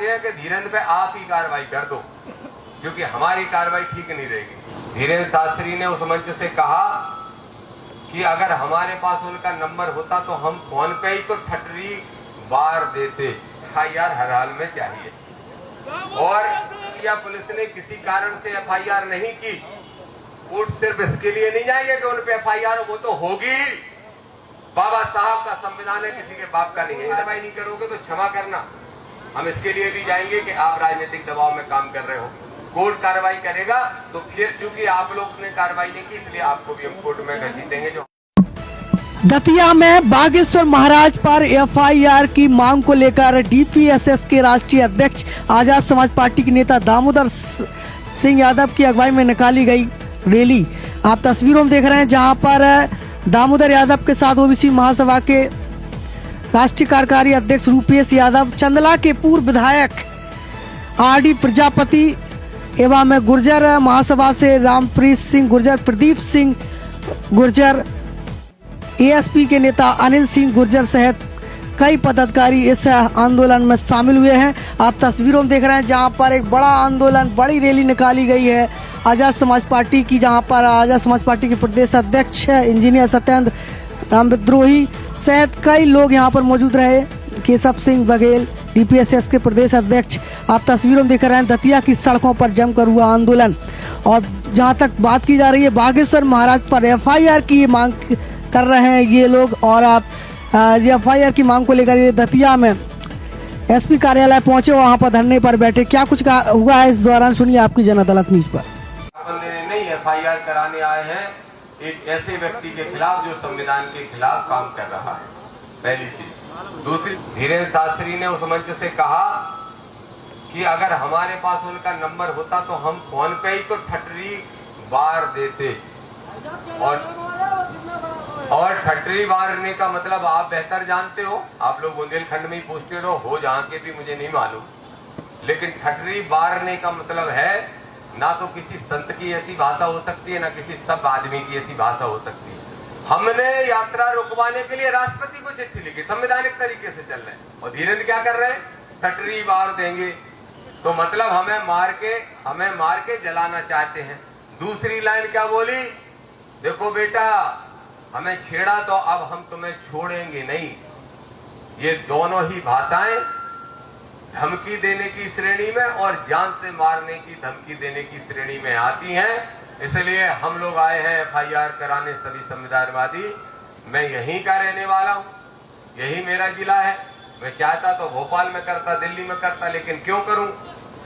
चाहते हैं कि धीरेन्द्र पे आप ही कार्रवाई कर दो, क्योंकि हमारी कार्रवाई ठीक नहीं रहेगी। धीरेन्द्र शास्त्री ने उस मंच से कहा कि अगर हमारे पास उनका नंबर होता तो हम फोन पे ही तो ठटरी बार देते। एफआईआर हर हाल में चाहिए। और या पुलिस ने किसी कारण से एफआईआर नहीं की, कोर्ट सिर्फ इसके लिए नहीं जाएंगे कि उन पे एफआईआर, वो तो होगी। बाबा साहब का संविधान है, किसी के बाप का नहीं है। कार्रवाई नहीं करोगे तो क्षमा करना, हम इसके लिए भी जाएंगे कि आप राजनीतिक दबाव में काम कर रहे हो। कोर्ट कार्रवाई करेगा तो फिर चूंकि आप लोग ने कार्रवाई नहीं की, इसलिए आपको भी हम कोर्ट में घसीटेंगे। जो दतिया में बागेश्वर महाराज पर एफआईआर की मांग को लेकर डीपीएसएस के राष्ट्रीय अध्यक्ष आजाद समाज पार्टी के नेता दामोदर सिंह यादव की अगुवाई में निकाली गई रैली आप तस्वीरों में देख रहे हैं, जहां पर दामोदर यादव के साथ ओबीसी महासभा के राष्ट्रीय कार्यकारी अध्यक्ष रूपेश यादव, चंदला के पूर्व विधायक आरडी प्रजापति एवं गुर्जर महासभा से रामप्रीत सिंह गुर्जर, प्रदीप सिंह गुर्जर, एएसपी के नेता अनिल सिंह गुर्जर सहित कई पदाधिकारी इस आंदोलन में शामिल हुए हैं। आप तस्वीरों में देख रहे हैं, जहां पर एक बड़ा आंदोलन, बड़ी रैली निकाली गई है आजाद समाज पार्टी की, जहां पर आजाद समाज पार्टी के प्रदेश अध्यक्ष इंजीनियर सत्येंद्र राम विद्रोही सहित कई लोग यहां पर मौजूद रहे। केशव सिंह बघेल डीपीएसएस के प्रदेश अध्यक्ष। आप तस्वीरों में देख रहे हैं दतिया की सड़कों पर जमकर हुआ आंदोलन। और जहां तक बात की जा रही है बागेश्वर महाराज पर एफआईआर की मांग कर रहे हैं ये लोग, और आप ये एफआईआर की मांग को लेकर ये दतिया में एसपी कार्यालय पहुंचे, वहां पर धरने पर बैठे। क्या कुछ हुआ है इस दौरान, सुनिए आपकी जन अदालत न्यूज पर। नहीं एफआईआर कराने आए हैं एक ऐसे व्यक्ति के खिलाफ जो संविधान के खिलाफ काम कर रहा है, पहली चीज। दूसरी, धीरेन्द्र शास्त्री ने उस मंच से कहा कि अगर हमारे पास उनका नंबर होता तो हम फोन पे ही तो ठटरी बार देते। और ठटरी मारने का मतलब आप बेहतर जानते हो, आप लोग बुंदेलखंड में ही पूछते हो जहां के भी मुझे नहीं मालूम, लेकिन ठटरी मारने का मतलब है ना तो किसी संत की ऐसी भाषा हो सकती है, ना किसी सब आदमी की ऐसी भाषा हो सकती है। हमने यात्रा रुकवाने के लिए राष्ट्रपति को चिट्ठी लिखी, संवैधानिक तरीके से चल रहे हैं, और धीरेन्द्र क्या कर रहे हैं, ठटरी मार देंगे, तो मतलब हमें मार के जलाना चाहते हैं। दूसरी लाइन क्या बोली, देखो बेटा हमें छेड़ा तो अब हम तुम्हें छोड़ेंगे नहीं। ये दोनों ही भाषाएं धमकी देने की श्रेणी में और जान से मारने की धमकी देने की श्रेणी में आती हैं। इसलिए हम लोग आए हैं एफआईआर कराने, सभी संविधानवादी। मैं यहीं का रहने वाला हूं, यही मेरा जिला है। मैं चाहता तो भोपाल में करता, दिल्ली में करता, लेकिन क्यों करूं,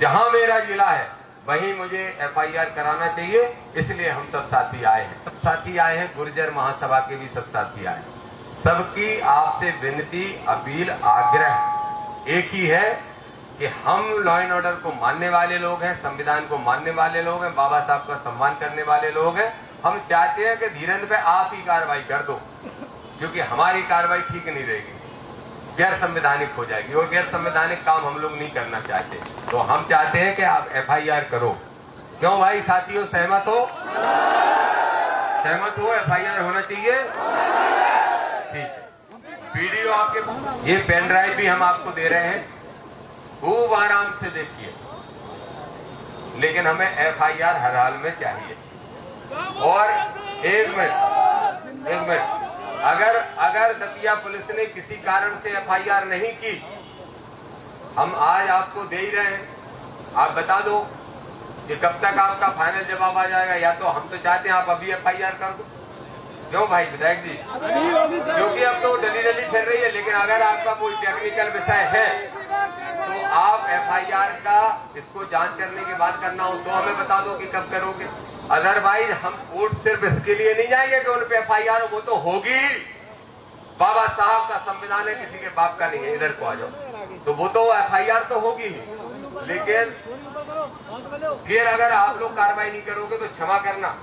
जहां मेरा जिला है वहीं मुझे एफआईआर कराना चाहिए। इसलिए हम सब साथी आए हैं, सब साथी आए हैं, गुर्जर महासभा के भी सब साथी आए हैं। सबकी आपसे विनती, अपील, आग्रह एक ही है कि हम लॉ एंड ऑर्डर को मानने वाले लोग हैं, संविधान को मानने वाले लोग हैं, बाबा साहब का सम्मान करने वाले लोग हैं। हम चाहते हैं कि धीरेन्द्र पे आप ही कार्रवाई कर दो, क्योंकि हमारी कार्रवाई ठीक नहीं रहेगी, गैर संवैधानिक हो जाएगी, और गैर संवैधानिक काम हम लोग नहीं करना चाहते। तो हम चाहते हैं कि आप एफआईआर करो। क्यों भाई साथियों, सहमत हो? सहमत हो, एफआईआर होना चाहिए? ठीक है। वीडियो आपके, ये पेन ड्राइव भी हम आपको दे रहे हैं, खूब आराम से देखिए, लेकिन हमें एफआईआर हर हाल में चाहिए। और एक मिनट, अगर दतिया पुलिस ने किसी कारण से एफआईआर नहीं की, हम आज आपको दे ही रहे हैं, आप बता दो कि कब तक आपका फाइनल जवाब आ जाएगा। या तो हम तो चाहते हैं आप अभी एफआईआर कर दो। क्यों भाई विधायक जी, क्योंकि अब तो डली फिर रही है, लेकिन अगर आपका कोई टेक्निकल विषय है तो आप एफआईआर का इसको जांच करने के बाद करना हो तो हमें बता दो कि कब करोगे। अदरवाइज हम कोर्ट सिर्फ इसके लिए नहीं जाएंगे कि उन पे एफआईआर, वो तो होगी। बाबा साहब का संविधान है, किसी के बाप का नहीं है। इधर को आ जाओ, तो वो तो एफआईआर तो होगी ही, लेकिन फिर अगर आप लोग कार्रवाई नहीं करोगे तो क्षमा करना,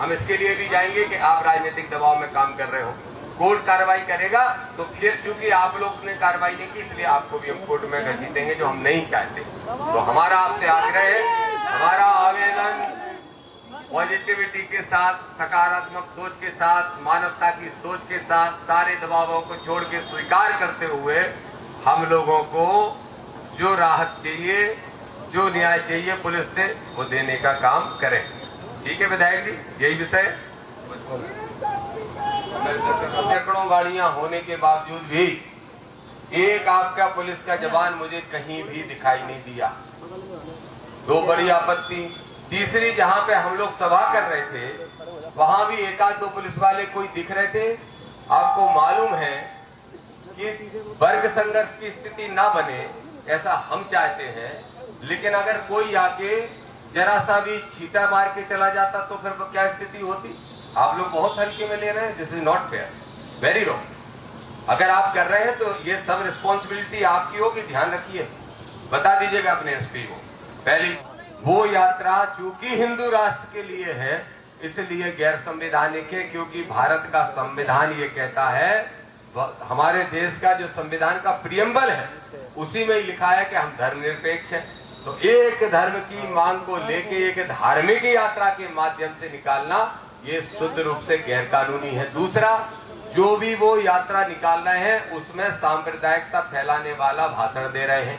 हम इसके लिए भी जाएंगे कि आप राजनीतिक दबाव में काम कर रहे हो। कोर्ट कार्रवाई करेगा तो फिर चूंकि आप लोग ने कार्रवाई नहीं की, इसलिए आपको भी हम कोर्ट में घसीटेंगे, जो हम नहीं चाहते। तो हमारा आपसे आग्रह है, हमारा आवेदन पॉजिटिविटी के साथ, सकारात्मक सोच के साथ, मानवता की सोच के साथ, सारे दबावों को छोड़ के स्वीकार करते हुए हम लोगों को जो राहत चाहिए, जो न्याय चाहिए पुलिस से, वो देने का काम करें। ठीक है विधायक जी, यही विषय है। सैकड़ों गाड़ियां होने के बावजूद भी एक आपका पुलिस का जवान मुझे कहीं भी दिखाई नहीं दिया। दो बड़ी आपत्ति। तीसरी, जहां पे हम लोग सभा कर रहे थे वहां भी एक आध दो पुलिस वाले कोई दिख रहे थे। आपको मालूम है कि वर्ग संघर्ष की स्थिति ना बने ऐसा हम चाहते हैं, लेकिन अगर कोई आके जरा सा भी छींटा मार के चला जाता तो फिर क्या स्थिति होती। आप लोग बहुत हल्के में ले रहे हैं। This is not fair, very wrong. अगर आप कर रहे हैं तो ये सब रिस्पॉन्सिबिलिटी आपकी होगी, ध्यान रखिए, बता दीजिएगा अपने एसपी को। पहली, वो यात्रा चूंकि हिंदू राष्ट्र के लिए है इसलिए गैर संवैधानिक है, क्योंकि भारत का संविधान ये कहता है, हमारे देश का जो संविधान का प्रियम्बल है उसी में लिखा है कि हम धर्मनिरपेक्ष हैं। तो एक धर्म की मांग को लेके एक धार्मिक यात्रा के माध्यम से निकालना ये शुद्ध रूप से गैर कानूनी है। दूसरा, जो भी वो यात्रा निकाल रहे हैं उसमें सांप्रदायिकता फैलाने वाला भाषण दे रहे हैं।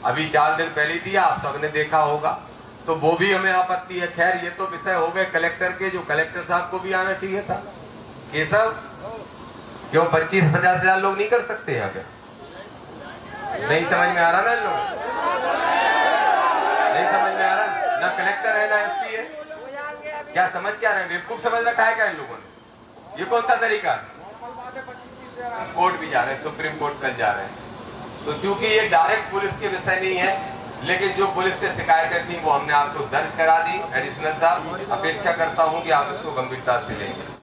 अभी 4 दिन पहले दिया, आप सबने देखा होगा, तो वो भी हमें आपत्ति है। खैर, ये तो विषय हो गए कलेक्टर के, जो कलेक्टर साहब को भी आना चाहिए था। ये सब क्यों 25-50 हजार लोग नहीं कर सकते यहाँ पे? नहीं समझ में आ रहा ना इन लोगों? नहीं समझ में आ रहा ना? कलेक्टर है ना एसपी है, क्या समझ क्या रहे हैं? बेवकूफ समझ रखा है क्या इन लोगों ने? ये कौन सा तरीका है? कोर्ट भी जा रहे हैं, सुप्रीम कोर्ट कल जा रहे हैं। तो क्योंकि ये डायरेक्ट पुलिस के विषय नहीं है, लेकिन जो पुलिस से शिकायतें थी वो हमने आपको दर्ज करा दी। एडिशनल साहब, अपेक्षा करता हूं कि आप इसको गंभीरता से लेंगे।